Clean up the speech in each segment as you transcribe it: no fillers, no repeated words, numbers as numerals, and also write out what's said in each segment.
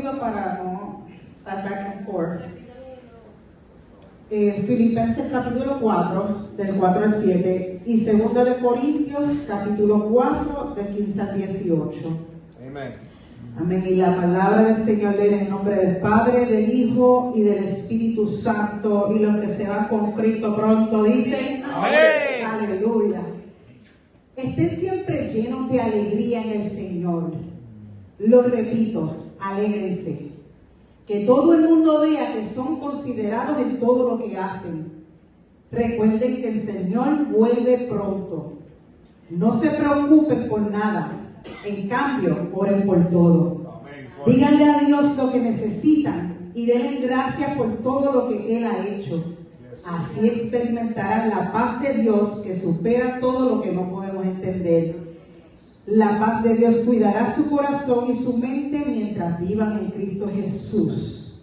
Para no estar back and forth. Filipenses capítulo 4, del 4 al 7, y 2 de Corintios capítulo 4, del 15 al 18. Amén. Amén. Y la palabra del Señor lee en el nombre del Padre, del Hijo y del Espíritu Santo, y los que se van con Cristo pronto dicen Amén. Aleluya. Estén siempre llenos de alegría en el Señor. Lo repito, alégrense. Que todo el mundo vea que son considerados en todo lo que hacen. Recuerden que el Señor vuelve pronto. No se preocupen por nada. En cambio, oren por todo. Díganle a Dios lo que necesitan y denle gracias por todo lo que Él ha hecho. Así experimentarán la paz de Dios que supera todo lo que no podemos entender. La paz de Dios cuidará su corazón y su mente mientras vivan en Cristo Jesús.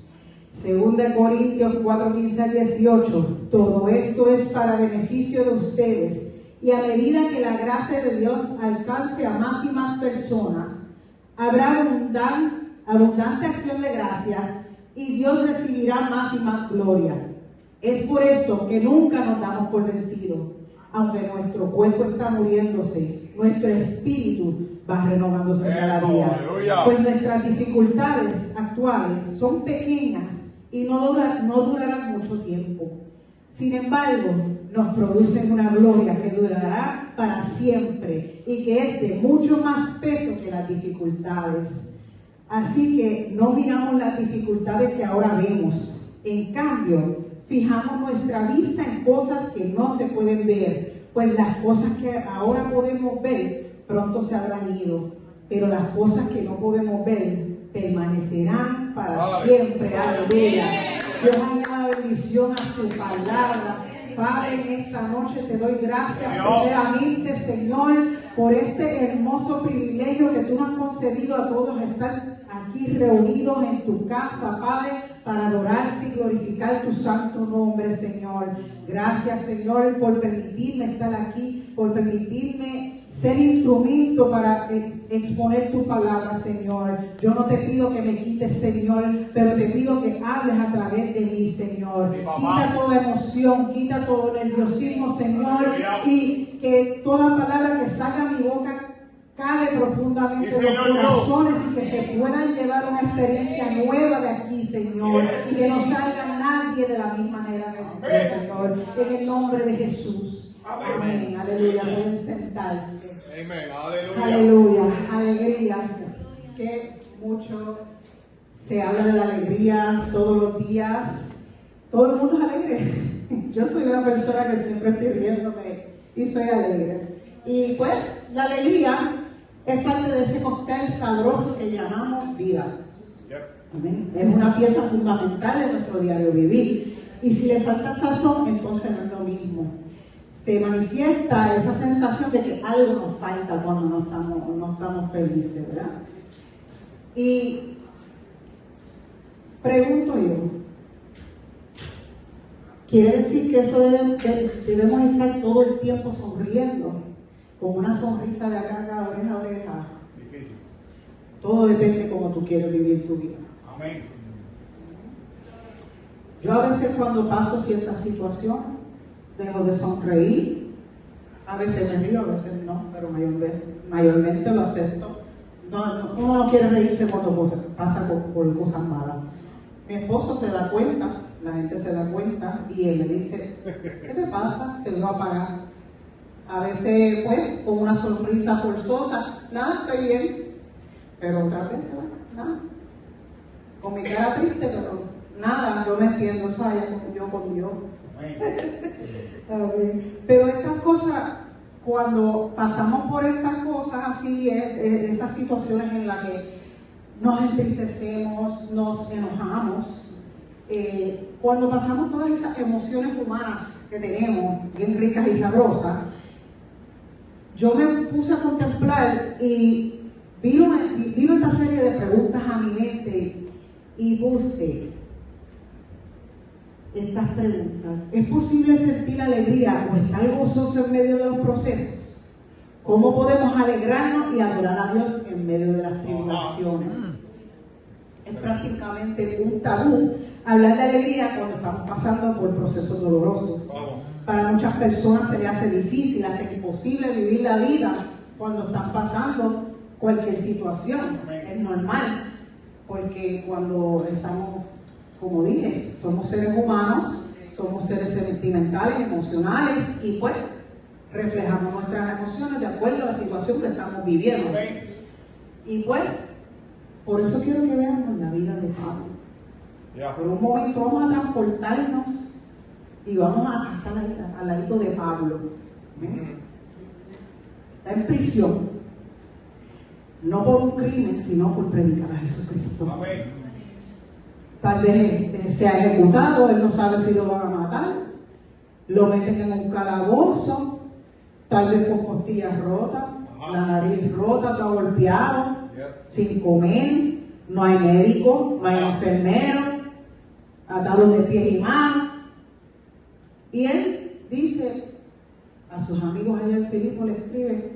2 Corintios 4, 15 al 18. Todo esto es para beneficio de ustedes. Y a medida que la gracia de Dios alcance a más y más personas, habrá abundante acción de gracias y Dios recibirá más y más gloria. Es por eso que nunca nos damos por vencidos. Aunque nuestro cuerpo está muriéndose, nuestro espíritu va renovándose cada día. Pues nuestras dificultades actuales son pequeñas y no durarán mucho tiempo. Sin embargo, nos producen una gloria que durará para siempre y que es de mucho más peso que las dificultades. Así que no miramos las dificultades que ahora vemos. En cambio, fijamos nuestra vista en cosas que no se pueden ver, pues las cosas que ahora podemos ver pronto se habrán ido, pero las cosas que no podemos ver permanecerán para siempre. Aleluya. Dios añada bendición a su palabra. Padre, en esta noche te doy gracias primeramente, Señor, por este hermoso privilegio que tú nos has concedido a todos estar aquí reunidos en tu casa, Padre, para adorarte y glorificar tu santo nombre, Señor. Gracias, Señor, por permitirme estar aquí, por permitirme ser instrumento para exponer tu palabra, Señor. Yo no te pido que me quites, Señor, pero te pido que hables a través de mí, Señor. Quita toda emoción, quita todo nerviosismo, Señor, y que toda palabra que salga de mi boca cale profundamente en los corazones y que se puedan llevar una experiencia nueva de aquí, Señor, y que no salga nadie de la misma manera que tú, Señor, en el nombre de Jesús. Amén. Aleluya. Pueden sentarse. Amén. Aleluya. Aleluya. Alegría. Que mucho se habla de la alegría todos los días. Todo el mundo es alegre. Yo soy una persona que siempre estoy riéndome y soy alegre. Y pues la alegría es parte de ese cóctel sabroso que llamamos vida. Amén. Es una pieza fundamental de nuestro diario vivir. Y si le falta sazón, entonces no es lo mismo. Se manifiesta esa sensación de que algo nos falta cuando no estamos felices, ¿verdad? Y pregunto yo, ¿quiere decir que eso debemos estar todo el tiempo sonriendo? Con una sonrisa de acá, oreja a oreja. Difícil. Todo depende de cómo tú quieres vivir tu vida. Amén. Yo a veces cuando paso cierta situación, dejo de sonreír. A veces me río, a veces no, pero mayormente lo acepto. Uno no quiere reírse cuando pasa por cosas malas. Mi esposo se da cuenta, la gente se da cuenta, y él me dice, ¿qué te pasa? Te veo apagado. A veces, pues, con una sonrisa forzosa, nada, estoy bien. Pero otras veces, bueno, nada. Con mi cara triste, pero nada, yo me entiendo, ¿sabes? Yo con Dios. Pero estas cosas, cuando pasamos por estas cosas así, esas situaciones en las que nos entristecemos, nos enojamos, cuando pasamos todas esas emociones humanas que tenemos, bien ricas y sabrosas, yo me puse a contemplar y vino esta serie de preguntas a mi mente y puse estas preguntas. ¿Es posible sentir alegría o estar gozoso en medio de los procesos? ¿Cómo podemos alegrarnos y adorar a Dios en medio de las tribulaciones? Es prácticamente un tabú hablar de alegría cuando estamos pasando por procesos dolorosos. Para muchas personas se les hace difícil, hasta imposible vivir la vida cuando están pasando cualquier situación. Es normal, porque cuando estamos, como dije, somos seres humanos, somos seres sentimentales, emocionales, y pues reflejamos nuestras emociones de acuerdo a la situación que estamos viviendo. Y pues, por eso quiero que veamos la vida de Pablo. Por un momento vamos a transportarnos y vamos a estar al ladito de Pablo. Está en prisión, no por un crimen, sino por predicar a Jesucristo. Tal vez sea ejecutado, él no sabe si lo van a matar, lo meten en un calabozo, tal vez con costillas rotas, la nariz rota, está golpeado, sin comer, no hay médico, no hay enfermero, atado de pies y manos. Y él dice a sus amigos allá en Filipo, le escribe: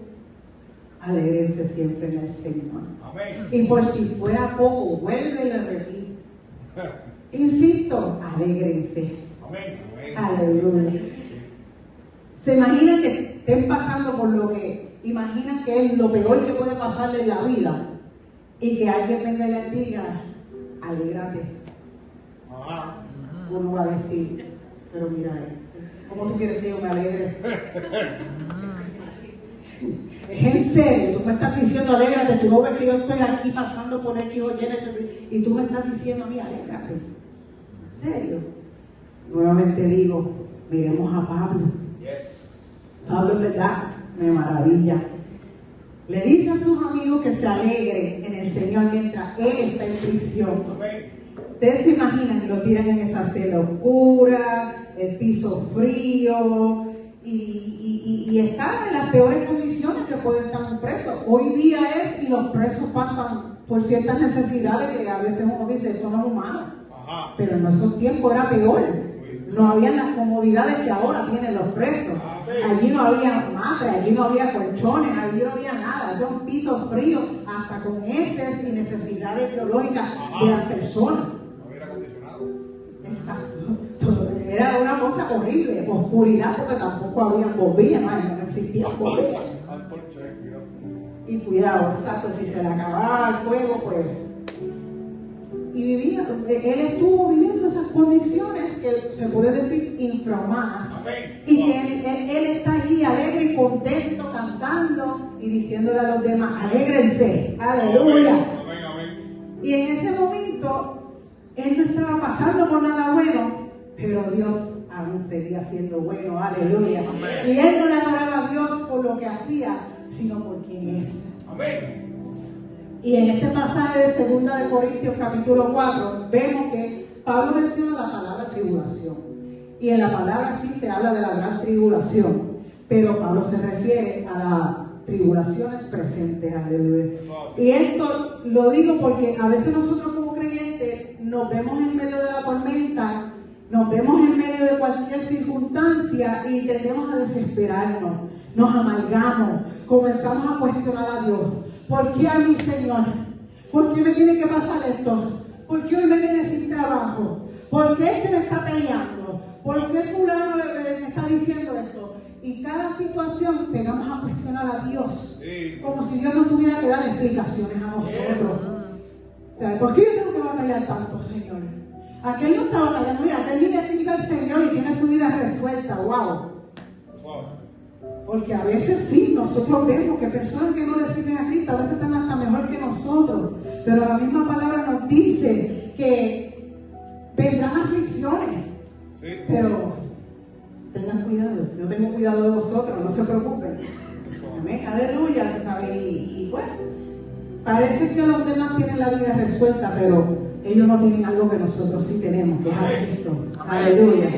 alégrense siempre en el Señor. Amén. Y por si fuera poco, vuelve y le repite: insisto, alégrense. Amén. Aleluya. ¿Se imaginan que estén pasando por lo que imaginan que es lo peor que puede pasarle en la vida? Y que alguien venga y les diga: alégrate. Uno va a decir: pero mira, ¿cómo tú quieres que yo me alegre? Es en serio, tú me estás diciendo alégrate, tú no ves que yo estoy aquí pasando por X o Y y tú me estás diciendo a mí alégrate. ¿En serio? Nuevamente digo, miremos a Pablo. Pablo, en verdad, me maravilla. Le dice a sus amigos que se alegren en el Señor mientras él está en prisión. Ustedes se imaginan que lo tiran en esa celda oscura, el piso frío, y está en las peores condiciones que puede estar un preso. Hoy día es, y los presos pasan por ciertas necesidades que a veces uno dice, esto no es humano. Pero en esos tiempos era peor. No había las comodidades que ahora tienen los presos. Allí no había madre, allí no había colchones, allí no había nada. Son pisos fríos, hasta con heces y necesidades biológicas de las personas. Exacto. Era una cosa horrible, oscuridad, porque tampoco había bombillas, no existían bombillas. Y cuidado, exacto, si se le acababa el fuego, pues. Y vivía, él estuvo viviendo esas condiciones que se puede decir infrahumanas. Y que él está allí alegre y contento, cantando y diciéndole a los demás: alégrense, aleluya. Y en ese momento él no estaba pasando por nada bueno, pero Dios aún seguía siendo bueno, aleluya. Y él no le adoraba a Dios por lo que hacía, sino por quien es. Amén. Y en este pasaje de 2 de Corintios capítulo 4 vemos que Pablo menciona la palabra tribulación. Y en la palabra sí se habla de la gran tribulación, pero Pablo se refiere a las tribulaciones presentes, aleluya. Y esto lo digo porque a veces nosotros como creyentes nos vemos en medio de la tormenta, nos vemos en medio de cualquier circunstancia y tendemos a desesperarnos, nos amargamos, comenzamos a cuestionar a Dios. ¿Por qué a mí, Señor? ¿Por qué me tiene que pasar esto? ¿Por qué hoy me quedé sin trabajo? ¿Por qué este me está peleando? ¿Por qué fulano me está diciendo esto? Y cada situación pegamos a cuestionar a Dios, como si Dios no tuviera que dar explicaciones a nosotros. O sea, ¿por qué yo tengo que batallar tanto, Señor? Aquel no está batallando, mira, aquel viene a seguir al Señor y tiene su vida resuelta, wow. Porque a veces sí, nosotros vemos que personas que no le sirven a Cristo a veces están hasta mejor que nosotros, pero la misma palabra nos dice que vendrán aflicciones, pero tengan cuidado, yo tengo cuidado de vosotros, no se preocupen. Amén, aleluya, ¿sabes? Y bueno, parece que los demás tienen la vida resuelta, pero ellos no tienen algo que nosotros sí tenemos, que es a Cristo. Aleluya.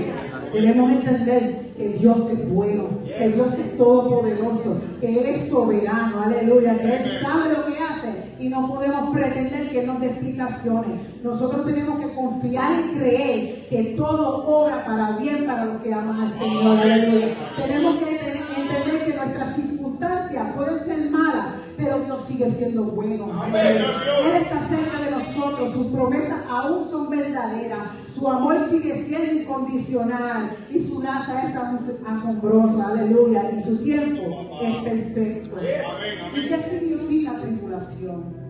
Debemos entender que Dios es bueno, que Dios es todopoderoso, que Él es soberano, aleluya, que Él sabe lo que hace y no podemos pretender que Él nos dé explicaciones. Nosotros tenemos que confiar y creer que todo obra para bien para los que aman al Señor, aleluya. Tenemos que entender que nuestras circunstancias pueden ser malas, pero Dios sigue siendo bueno. Amén. Él está cerca de nosotros, sus promesas aún son verdaderas, su amor sigue siendo incondicional y su gracia es asombrosa, aleluya, y su tiempo es perfecto. ¿Y qué significa tribulación?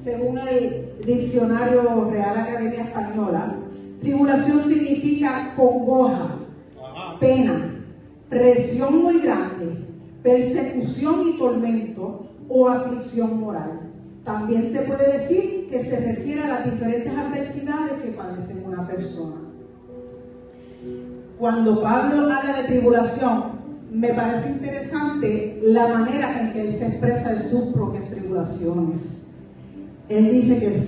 Según el diccionario Real Academia Española, tribulación significa congoja, pena, presión muy grande, persecución y tormento o aflicción moral. También se puede decir que se refiere a las diferentes adversidades que padece una persona. Cuando Pablo habla de tribulación, me parece interesante la manera en que él se expresa de sus propias tribulaciones. Él dice que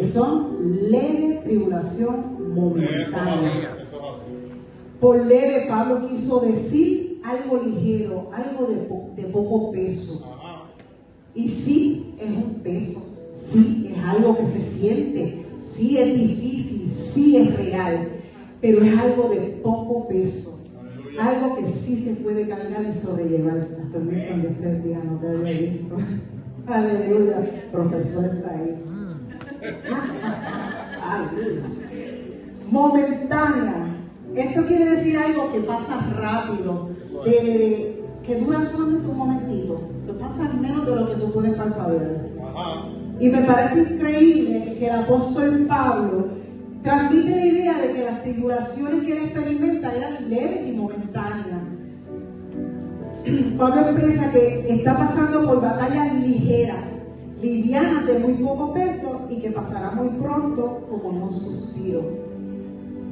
son leve tribulación momentánea. Por leve, Pablo quiso decir algo ligero, algo de poco peso. Y sí, es un peso, sí, es algo que se siente, sí es difícil, sí es real, pero es algo de poco peso. Algo que sí se puede cargar y sobrellevar. Las tormentas de 3 días no te había visto. Aleluya, profesor está ahí. Aleluya. Momentánea. Esto quiere decir algo que pasa rápido, que dura solamente un momentito, que pasa menos de lo que tú puedes palpar. Y me parece increíble que el apóstol Pablo transmite la idea de que las tribulaciones que él experimenta eran leves y momentáneas. Pablo expresa que está pasando por batallas ligeras, livianas de muy poco peso y que pasará muy pronto como un suspiro.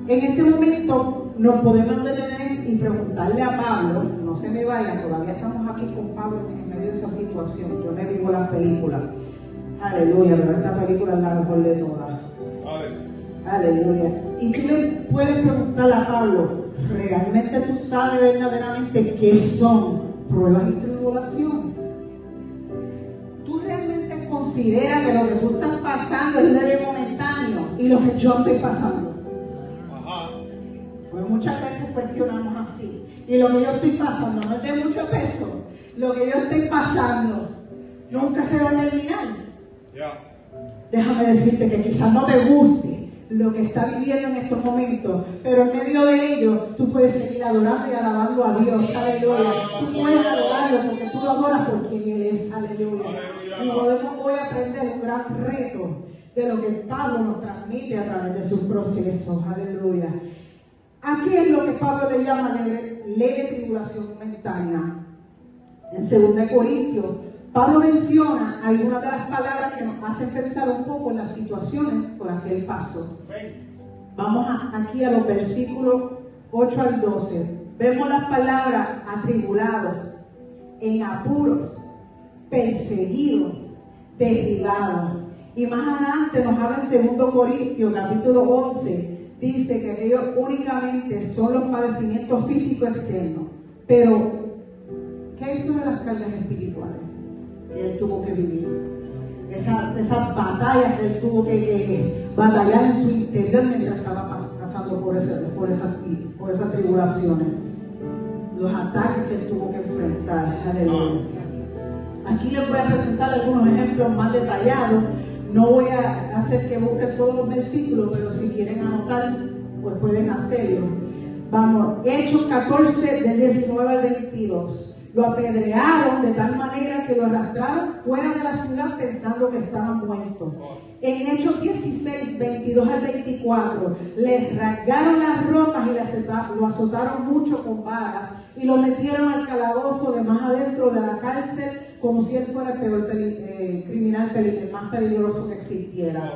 En este momento nos podemos detener y preguntarle a Pablo, no se me vayan, todavía estamos aquí con Pablo en medio de esa situación. Yo no vivo las películas, aleluya, pero esta película es la mejor de todas. Aleluya. Y tú le puedes preguntar a Pablo, ¿realmente tú sabes verdaderamente qué son pruebas y tribulaciones? ¿Tú realmente consideras que lo que tú estás pasando es leve y momentáneo y lo que yo estoy pasando? Pues muchas veces cuestionamos así. Y lo que yo estoy pasando no es de mucho peso. Lo que yo estoy pasando nunca se va a terminar. Déjame decirte que quizás no te guste lo que está viviendo en estos momentos, pero en medio de ello tú puedes seguir adorando y alabando a Dios. Aleluya. Tú puedes adorarlo porque tú lo adoras por quien Él es. Aleluya. Y podemos hoy aprender un gran reto de lo que Pablo nos transmite a través de sus procesos. Aleluya. Aquí es lo que Pablo le llama leve tribulación momentánea. En 2 Corintios, Pablo menciona algunas de las palabras que nos hacen pensar un poco en las situaciones por las que él pasó. Vamos aquí a los versículos 8 al 12. Vemos las palabras atribulados, en apuros, perseguidos, derribados. Y más adelante nos habla en 2 Corintios, capítulo 11, dice que ellos únicamente son los padecimientos físicos externos. Pero, ¿qué hizo de las cargas espirituales que él tuvo que vivir? Esas batallas que él tuvo que batallar en su interior mientras estaba pasando por esas tribulaciones. Los ataques que él tuvo que enfrentar. Aleluya. Aquí les voy a presentar algunos ejemplos más detallados. No voy a hacer que busquen todos los versículos, pero si quieren anotar, pues pueden hacerlo. Vamos, Hechos 14, del 19 al 22. Lo apedrearon de tal manera que lo arrastraron fuera de la ciudad pensando que estaba muerto. En Hechos 16, 22 al 24, les rasgaron las ropas y lo azotaron mucho con varas y lo metieron al calabozo de más adentro de la cárcel como si él fuera el peor criminal, el más peligroso que existiera.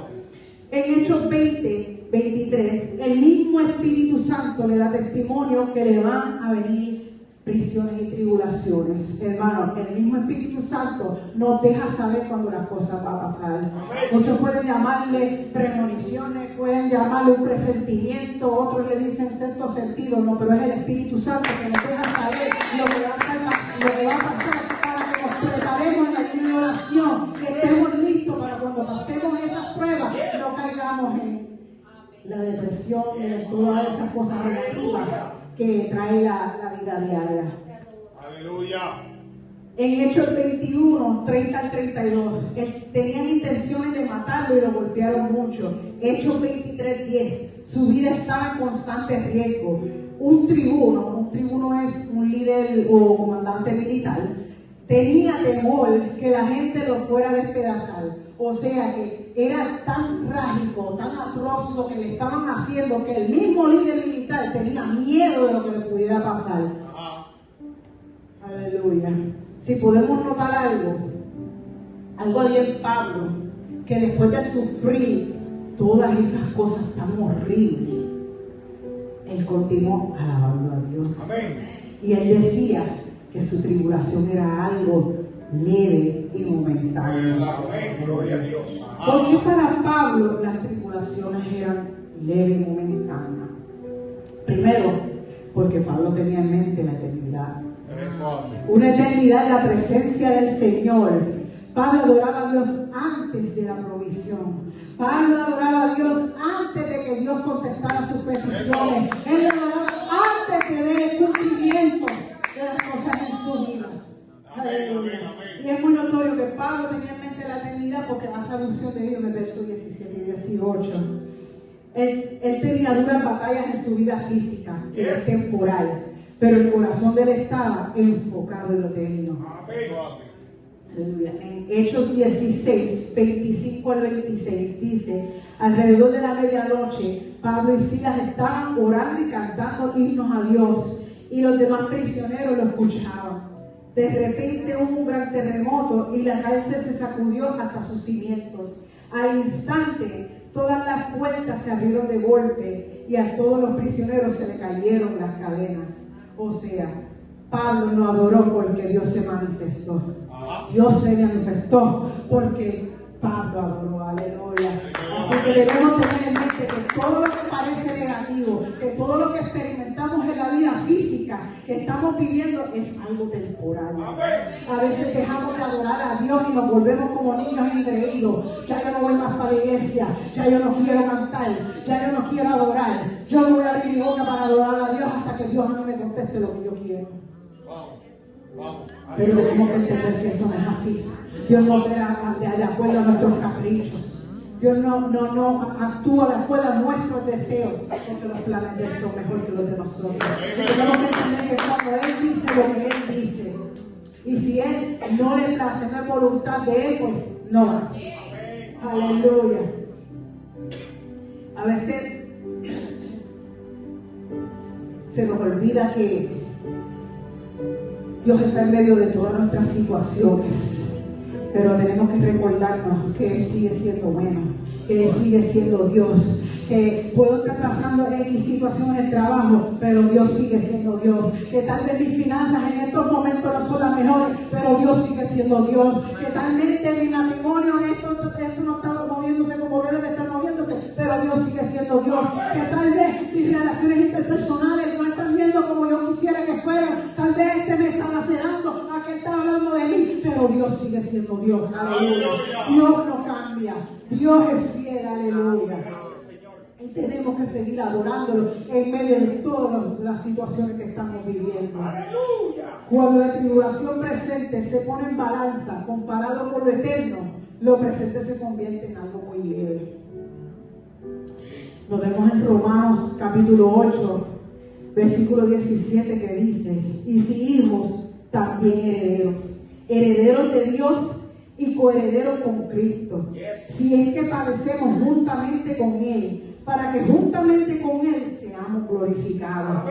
En Hechos 20, 23, el mismo Espíritu Santo le da testimonio que le van a venir prisiones y tribulaciones. Hermano, el mismo Espíritu Santo nos deja saber cuando las cosas van a pasar. Muchos pueden llamarle premoniciones, pueden llamarle un presentimiento, otros le dicen cierto sentido, no, pero es el Espíritu Santo que nos deja saber lo que va a pasar para que nos preparemos en la tribulación, que estemos listos para cuando pasemos esas pruebas, no caigamos en la depresión y en todas esas cosas negativas que trae la vida diaria. Aleluya. En Hechos 21, 30 al 32, tenían intenciones de matarlo y lo golpearon mucho. Hechos 23, 10, su vida estaba en constante riesgo. Un tribuno es un líder o comandante militar, tenía temor que la gente lo fuera a despedazar. O sea que era tan trágico, tan atroz lo que le estaban haciendo, que el mismo líder militar tenía miedo de lo que le pudiera pasar. Aleluya. Si podemos notar algo había en Pablo, que después de sufrir todas esas cosas tan horribles, él continuó alabando a Dios. Amén. Y él decía que su tribulación era algo leve y momentáneo. Amén. Gloria a Dios. Porque para Pablo las tribulaciones eran leves y momentáneas. Primero, porque Pablo tenía en mente la eternidad. Una eternidad en la presencia del Señor. Pablo adoraba a Dios antes de la provisión. Pablo adoraba a Dios antes de que Dios contestara sus peticiones. Él adoraba antes de ver el cumplimiento de las cosas en su vida. Aleluya. Y es muy notorio que Pablo tenía en mente la eternidad, porque hace alusión de ello en el verso 17 y 18. Él tenía duras batallas en su vida física, que era temporal, pero el corazón de él estaba enfocado en lo eterno. Aleluya. En Hechos 16, 25 al 26 dice: alrededor de la medianoche, Pablo y Silas estaban orando y cantando himnos a Dios, y los demás prisioneros lo escuchaban. De repente hubo un gran terremoto y la cárcel se sacudió hasta sus cimientos. Al instante, todas las puertas se abrieron de golpe y a todos los prisioneros se le cayeron las cadenas. O sea, Pablo no adoró porque Dios se manifestó. Dios se manifestó porque Pablo adoró. Aleluya. Así que debemos tener en mente que todo lo que parece negativo, que todo lo que experimentamos en la vida física que estamos viviendo es algo temporal. A veces dejamos de adorar a Dios y nos volvemos como niños engreídos. Ya yo no voy más para la iglesia, ya yo no quiero cantar, ya yo no quiero adorar. Yo no voy a abrir mi boca para adorar a Dios hasta que Dios a mí me conteste lo que yo quiero. Pero tenemos que entender que eso no es así. Dios no opera de acuerdo a nuestros caprichos. Dios no actúa de acuerdo a nuestros deseos, porque los planes de Él son mejores que los de nosotros. Tenemos que entender que cuando Él dice lo que Él dice, y si Él no le place, no es voluntad de Él, pues no va. Aleluya. A veces se nos olvida que Dios está en medio de todas nuestras situaciones, pero tenemos que recordarnos que Él sigue siendo bueno, que Él sigue siendo Dios, que puedo estar pasando X situación en el trabajo, pero Dios sigue siendo Dios, que tal vez mis finanzas en estos momentos no son las mejores, pero Dios sigue siendo Dios, que tal vez mi matrimonio esto no está moviéndose como debe de estar moviéndose, pero Dios sigue siendo Dios, que tal vez mis relaciones interpersonales no están viendo como yo quisiera que fueran, tal vez me está lacerando, aquel está hablando de mí, pero Dios sigue siendo Dios. Aleluya. Dios no cambia, Dios es fiel. Aleluya. Y tenemos que seguir adorándolo en medio de todas las situaciones que estamos viviendo. Cuando la tribulación presente se pone en balanza comparado con lo eterno, lo presente se convierte en algo muy leve. Lo vemos en Romanos capítulo 8, versículo 17, que dice: y si hijos, también herederos, herederos de Dios y coherederos con Cristo, si es que padecemos juntamente con Él, para que juntamente con Él seamos glorificados.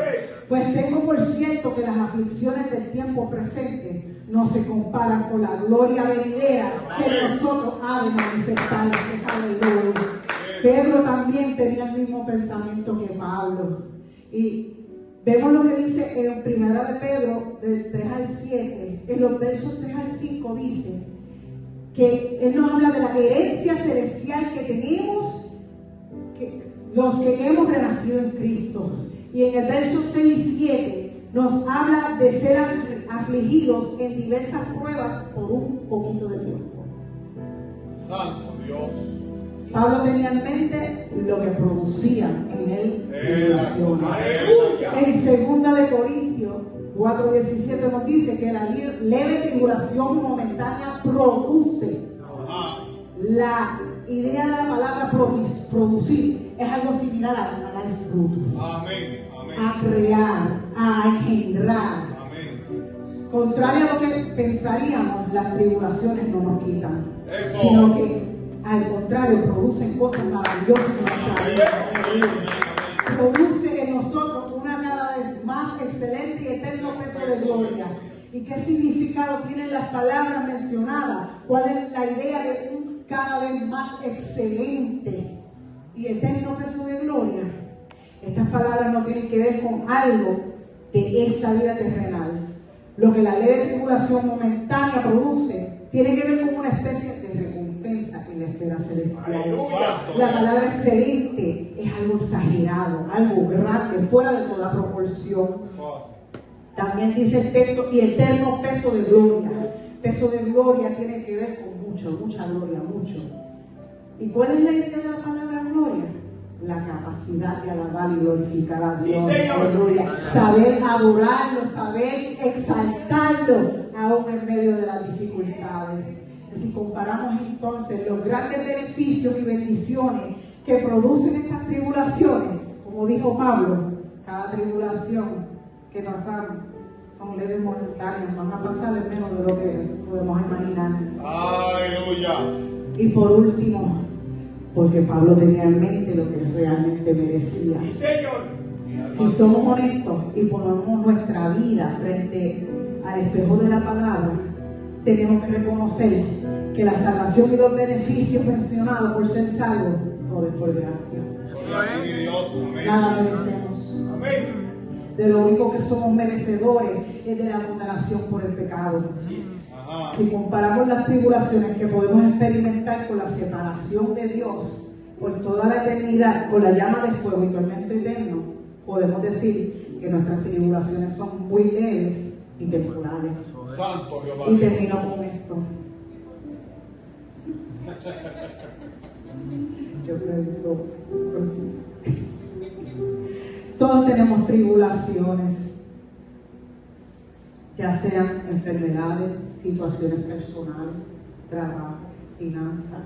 Pues tengo por cierto que las aflicciones del tiempo presente no se comparan con la gloria venidera que en nosotros ha de manifestarse. Aleluya. Pedro también tenía el mismo pensamiento que Pablo. Y vemos lo que dice en Primera de Pedro, del 3 al 7, en los versos 3 al 5 dice que él nos habla de la herencia celestial que tenemos, los que hemos renacido en Cristo. Y en el verso 6 y 7 nos habla de ser afligidos en diversas pruebas por un poquito de tiempo. Santo Dios. Pablo tenía en mente lo que producía en él tribulaciones. En 2 de Corintios 4:17 nos dice que la leve tribulación momentánea produce. La idea de la palabra producir es algo similar a dar fruto. Amén. Amén. A crear, a engendrar. Amén. Contrario a lo que pensaríamos, las tribulaciones no nos quitan, Eso. sino que al contrario producen cosas maravillosas en nuestra vida. Produce en nosotros una cada vez más excelente y eterno peso de gloria. ¿Y qué significado tienen las palabras mencionadas? ¿Cuál es la idea de un cada vez más excelente y eterno peso de gloria? Estas palabras no tienen que ver con algo de esta vida terrenal. Lo que la leve tribulación momentánea produce tiene que ver con una especie de recompensa en la esfera celestial. La palabra excelente es algo exagerado, algo grande, fuera de toda proporción. También dice el texto, y eterno peso de gloria. Peso de gloria tiene que ver con mucha gloria, mucho. ¿Y cuál es la idea de la palabra gloria? La capacidad de alabar y glorificar a Dios. Aleluya. Saber adorarlo, saber exaltarlo, aún en medio de las dificultades. Si comparamos entonces los grandes beneficios y bendiciones que producen estas tribulaciones, como dijo Pablo, cada tribulación que pasamos son leves momentáneas, van a pasar en menos de lo que podemos imaginar. Aleluya. Y por último, porque Pablo tenía en mente lo que realmente merecía. Sí, Señor. Si somos honestos y ponemos nuestra vida frente al espejo de la palabra, tenemos que reconocer que la salvación y los beneficios mencionados por ser salvos, todo es por gracia. Nada merecemos. Amén. De lo único que somos merecedores es de la condenación por el pecado. Si comparamos las tribulaciones que podemos experimentar con la separación de Dios por toda la eternidad, con la llama de fuego y tormento eterno, podemos decir que nuestras tribulaciones son muy leves y temporales. Santo Jehová. Y termino con esto. Yo creo que todos tenemos tribulaciones, ya sean enfermedades, situaciones personales, trabajo, finanzas.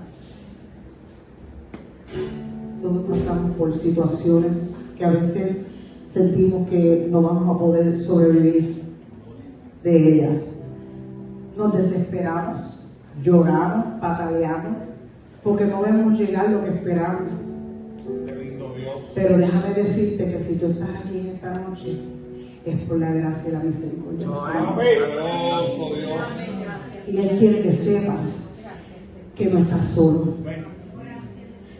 Todos pasamos por situaciones que a veces sentimos que no vamos a poder sobrevivir de ellas. Nos desesperamos, lloramos, pataleamos, porque no vemos llegar lo que esperamos. Pero déjame decirte que si tú estás aquí en esta noche, es por la gracia y la misericordia. Y Él quiere que sepas que no estás solo.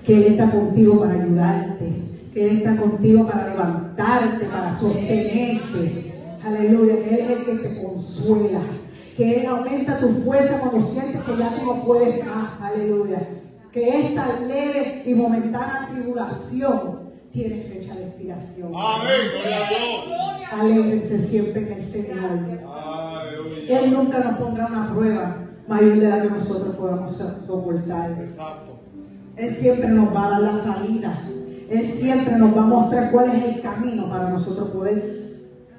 Que Él está contigo para ayudarte. Que Él está contigo para levantarte, para sostenerte. Aleluya. Que Él es el que te consuela. Que Él aumenta tu fuerza cuando sientes que ya tú no puedes más. Aleluya. Que esta leve y momentánea tribulación tiene fecha de expiración. Amén, gloria a Dios. Alégrense siempre en el Señor. Aleluya. Él nunca nos pondrá una prueba mayor de la que nosotros podamos soportar. Exacto. Él siempre nos va a dar la salida. Él siempre nos va a mostrar cuál es el camino para nosotros poder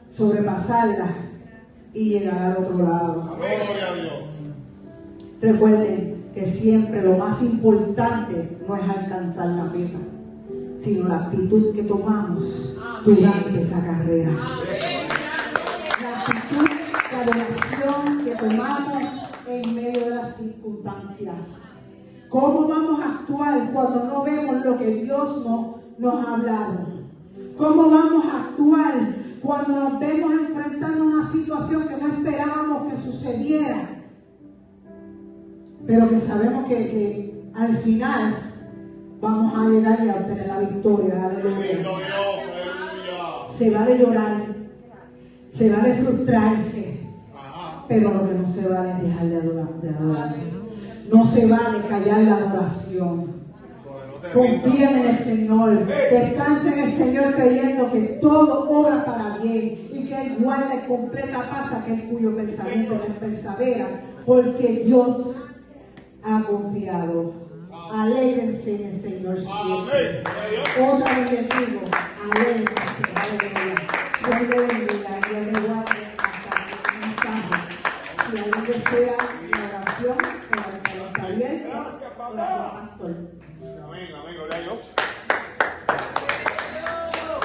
sobrepasarla y llegar al otro lado. Amén, gloria a Dios. Recuerden que siempre lo más importante no es alcanzar la meta, sino la actitud que tomamos durante esa carrera. La actitud, la adoración que tomamos en medio de las circunstancias. ¿Cómo vamos a actuar cuando no vemos lo que Dios nos ha hablado? ¿Cómo vamos a actuar cuando nos vemos enfrentando una situación que no esperábamos que sucediera? Pero que sabemos que al final vamos a llegar y a obtener la victoria. Aleluya. Se vale llorar, se vale frustrarse, pero lo que no se vale es dejar de adorar. No se vale callar la adoración. Confía en el Señor, descansa en el Señor creyendo que todo obra para bien y que Él guarda y completa paz a aquel cuyo pensamiento no persevera, porque Dios ha confiado. Alégrense en el Señor siempre. Otra vez les digo, alégrense.